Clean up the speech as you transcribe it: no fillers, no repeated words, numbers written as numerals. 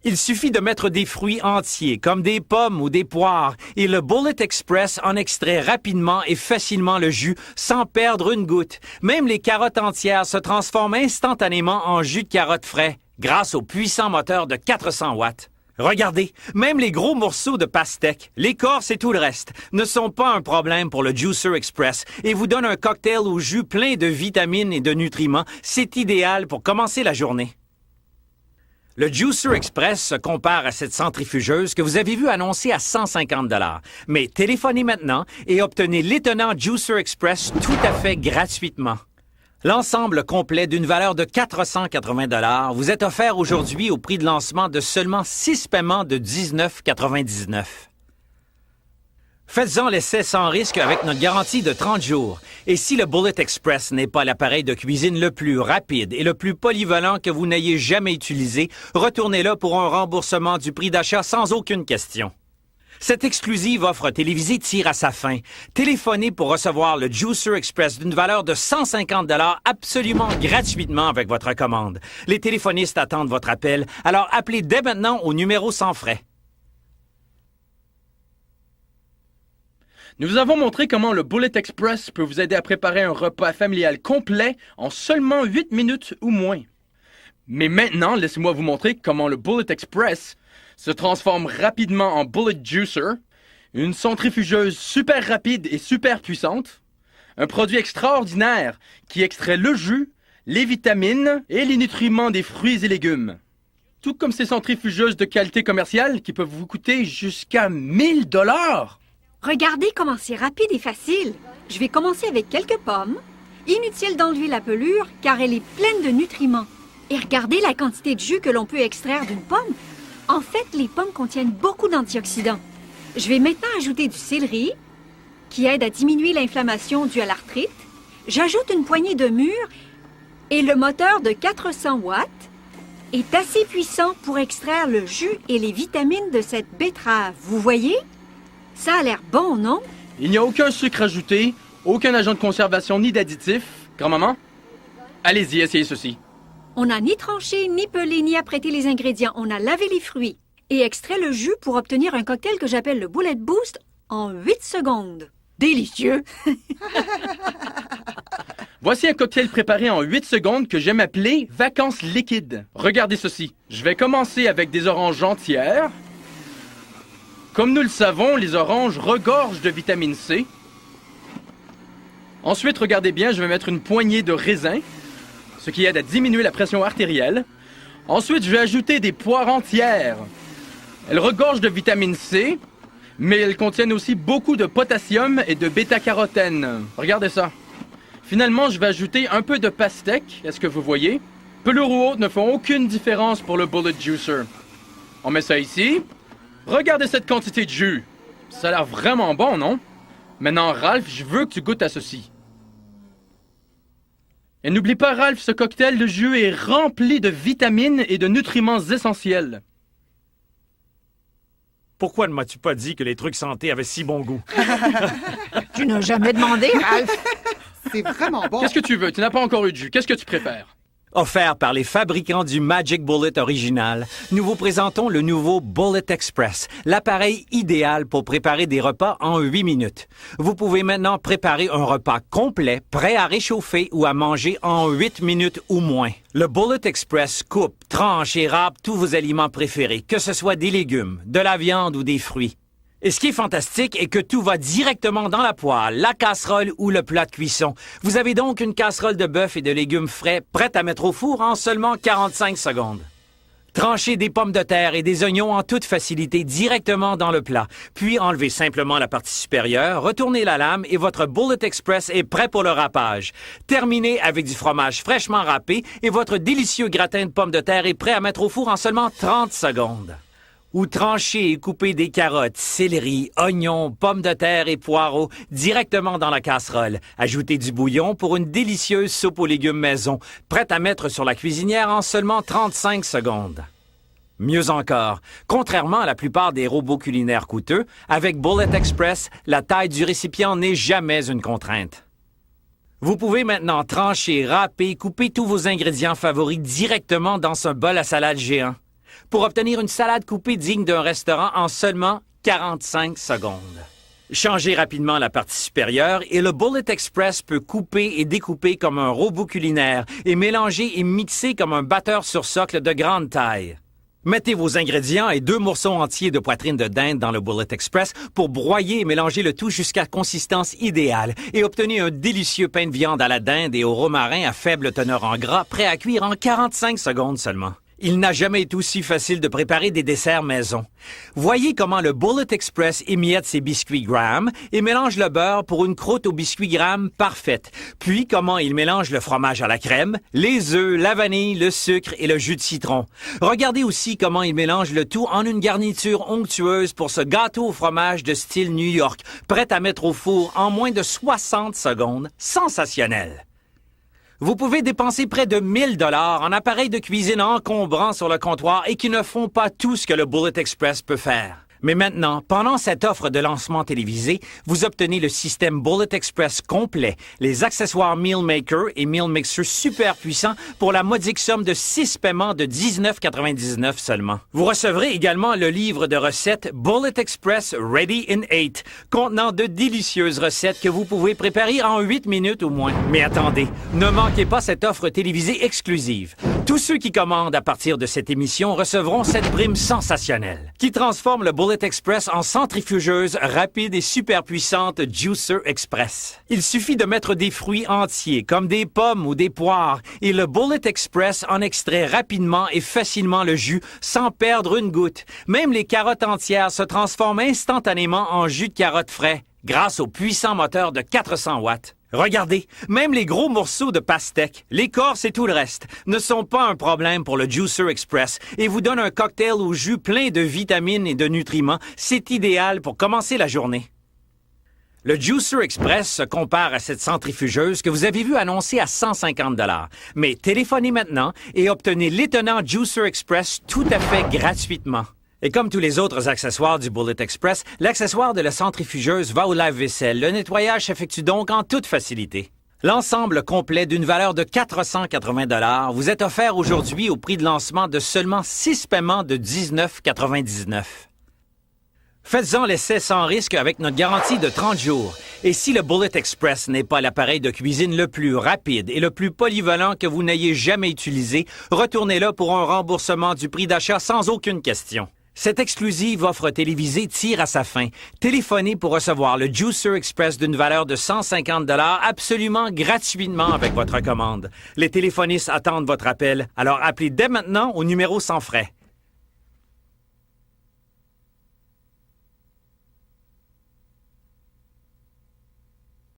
Il suffit de mettre des fruits entiers, comme des pommes ou des poires, et le Bullet Express en extrait rapidement et facilement le jus sans perdre une goutte. Même les carottes entières se transforment instantanément en jus de carotte frais grâce au puissant moteur de 400 watts. Regardez, même les gros morceaux de pastèque, l'écorce et tout le reste ne sont pas un problème pour le Juicer Express et vous donnent un cocktail au jus plein de vitamines et de nutriments. C'est idéal pour commencer la journée. Le Juicer Express se compare à cette centrifugeuse que vous avez vue annoncer à 150 $. Mais téléphonez maintenant et obtenez l'étonnant Juicer Express tout à fait gratuitement. L'ensemble complet d'une valeur de 480 $ vous est offert aujourd'hui au prix de lancement de seulement 6 paiements de 19,99 $. Faites-en l'essai sans risque avec notre garantie de 30 jours. Et si le Bullet Express n'est pas l'appareil de cuisine le plus rapide et le plus polyvalent que vous n'ayez jamais utilisé, retournez-le pour un remboursement du prix d'achat sans aucune question. Cette exclusive offre télévisée tire à sa fin. Téléphonez pour recevoir le Juicer Express d'une valeur de 150 $ absolument gratuitement avec votre commande. Les téléphonistes attendent votre appel, alors appelez dès maintenant au numéro sans frais. Nous vous avons montré comment le Bullet Express peut vous aider à préparer un repas familial complet en seulement 8 minutes ou moins. Mais maintenant, laissez-moi vous montrer comment le Bullet Express se transforme rapidement en Bullet Juicer, une centrifugeuse super rapide et super puissante, un produit extraordinaire qui extrait le jus, les vitamines et les nutriments des fruits et légumes. Tout comme ces centrifugeuses de qualité commerciale qui peuvent vous coûter jusqu'à 1000 $. Regardez comment c'est rapide et facile. Je vais commencer avec quelques pommes. Inutile d'enlever la pelure car elle est pleine de nutriments. Et regardez la quantité de jus que l'on peut extraire d'une pomme. En fait, les pommes contiennent beaucoup d'antioxydants. Je vais maintenant ajouter du céleri qui aide à diminuer l'inflammation due à l'arthrite. J'ajoute une poignée de mûres et le moteur de 400 watts est assez puissant pour extraire le jus et les vitamines de cette betterave. Vous voyez? Ça a l'air bon, non? Il n'y a aucun sucre ajouté, aucun agent de conservation ni d'additif. Grand-maman, allez-y, essayez ceci. On n'a ni tranché, ni pelé, ni apprêté les ingrédients. On a lavé les fruits et extrait le jus pour obtenir un cocktail que j'appelle le Bullet Boost en 8 secondes. Délicieux! Voici un cocktail préparé en 8 secondes que j'aime appeler vacances liquides. Regardez ceci. Je vais commencer avec des oranges entières. Comme nous le savons, les oranges regorgent de vitamine C. Ensuite, regardez bien, je vais mettre une poignée de raisins, ce qui aide à diminuer la pression artérielle. Ensuite, je vais ajouter des poires entières. Elles regorgent de vitamine C, mais elles contiennent aussi beaucoup de potassium et de bêta-carotène. Regardez ça. Finalement, je vais ajouter un peu de pastèque. Est-ce que vous voyez? Pelure ou autre ne font aucune différence pour le Bullet Juicer. On met ça ici. Regardez cette quantité de jus. Ça a l'air vraiment bon, non? Maintenant, Ralph, je veux que tu goûtes à ceci. Et n'oublie pas, Ralph, ce cocktail de jus est rempli de vitamines et de nutriments essentiels. Pourquoi ne m'as-tu pas dit que les trucs santé avaient si bon goût? Tu n'as jamais demandé, Ralph. C'est vraiment bon. Qu'est-ce que tu veux? Tu n'as pas encore eu de jus. Qu'est-ce que tu préfères? Offert par les fabricants du Magic Bullet original, nous vous présentons le nouveau Bullet Express, l'appareil idéal pour préparer des repas en 8 minutes. Vous pouvez maintenant préparer un repas complet, prêt à réchauffer ou à manger en 8 minutes ou moins. Le Bullet Express coupe, tranche et râpe tous vos aliments préférés, que ce soit des légumes, de la viande ou des fruits. Et ce qui est fantastique est que tout va directement dans la poêle, la casserole ou le plat de cuisson. Vous avez donc une casserole de bœuf et de légumes frais prête à mettre au four en seulement 45 secondes. Tranchez des pommes de terre et des oignons en toute facilité directement dans le plat. Puis enlevez simplement la partie supérieure, retournez la lame et votre Bullet Express est prêt pour le râpage. Terminez avec du fromage fraîchement râpé et votre délicieux gratin de pommes de terre est prêt à mettre au four en seulement 30 secondes. Ou tranchez et coupez des carottes, céleri, oignons, pommes de terre et poireaux directement dans la casserole. Ajoutez du bouillon pour une délicieuse soupe aux légumes maison, prête à mettre sur la cuisinière en seulement 35 secondes. Mieux encore, contrairement à la plupart des robots culinaires coûteux, avec Bullet Express, la taille du récipient n'est jamais une contrainte. Vous pouvez maintenant trancher, râper, couper tous vos ingrédients favoris directement dans un bol à salade géant. pour obtenir une salade coupée digne d'un restaurant en seulement 45 secondes. Changez rapidement la partie supérieure et le Bullet Express peut couper et découper comme un robot culinaire et mélanger et mixer comme un batteur sur socle de grande taille. Mettez vos ingrédients et 2 morceaux entiers de poitrine de dinde dans le Bullet Express pour broyer et mélanger le tout jusqu'à consistance idéale et obtenez un délicieux pain de viande à la dinde et au romarin à faible teneur en gras, prêt à cuire en 45 secondes seulement. Il n'a jamais été aussi facile de préparer des desserts maison. Voyez comment le Bullet Express émiette ses biscuits Graham et mélange le beurre pour une croûte aux biscuits Graham parfaite. Puis comment il mélange le fromage à la crème, les œufs, la vanille, le sucre et le jus de citron. Regardez aussi comment il mélange le tout en une garniture onctueuse pour ce gâteau au fromage de style New York, prêt à mettre au four en moins de 60 secondes. Sensationnel! Vous pouvez dépenser près de 1000 $ en appareils de cuisine encombrants sur le comptoir et qui ne font pas tout ce que le Bullet Express peut faire. Mais maintenant, pendant cette offre de lancement télévisé, vous obtenez le système Bullet Express complet, les accessoires Meal Maker et Meal Mixer super puissants pour la modique somme de 6 paiements de $19,99 seulement. Vous recevrez également le livre de recettes Bullet Express Ready in 8, contenant de délicieuses recettes que vous pouvez préparer en 8 minutes ou moins. Mais attendez, ne manquez pas cette offre télévisée exclusive. Tous ceux qui commandent à partir de cette émission recevront cette prime sensationnelle qui transforme le Bullet Express en centrifugeuse rapide et super puissante Juicer Express. Il suffit de mettre des fruits entiers comme des pommes ou des poires et le Bullet Express en extrait rapidement et facilement le jus sans perdre une goutte. Même les carottes entières se transforment instantanément en jus de carotte frais grâce au puissant moteur de 400 watts. Regardez, même les gros morceaux de pastèque, l'écorce et tout le reste ne sont pas un problème pour le Juicer Express et vous donnent un cocktail au jus plein de vitamines et de nutriments. C'est idéal pour commencer la journée. Le Juicer Express se compare à cette centrifugeuse que vous avez vu annoncer à 150 $. Mais téléphonez maintenant et obtenez l'étonnant Juicer Express tout à fait gratuitement. Et comme tous les autres accessoires du Bullet Express, l'accessoire de la centrifugeuse va au lave-vaisselle. Le nettoyage s'effectue donc en toute facilité. L'ensemble complet d'une valeur de 480 $ vous est offert aujourd'hui au prix de lancement de seulement 6 paiements de $19,99. Faites-en l'essai sans risque avec notre garantie de 30 jours. Et si le Bullet Express n'est pas l'appareil de cuisine le plus rapide et le plus polyvalent que vous n'ayez jamais utilisé, retournez-le pour un remboursement du prix d'achat sans aucune question. Cette exclusive offre télévisée tire à sa fin. Téléphonez pour recevoir le Juicer Express d'une valeur de 150 $ absolument gratuitement avec votre commande. Les téléphonistes attendent votre appel, alors appelez dès maintenant au numéro sans frais.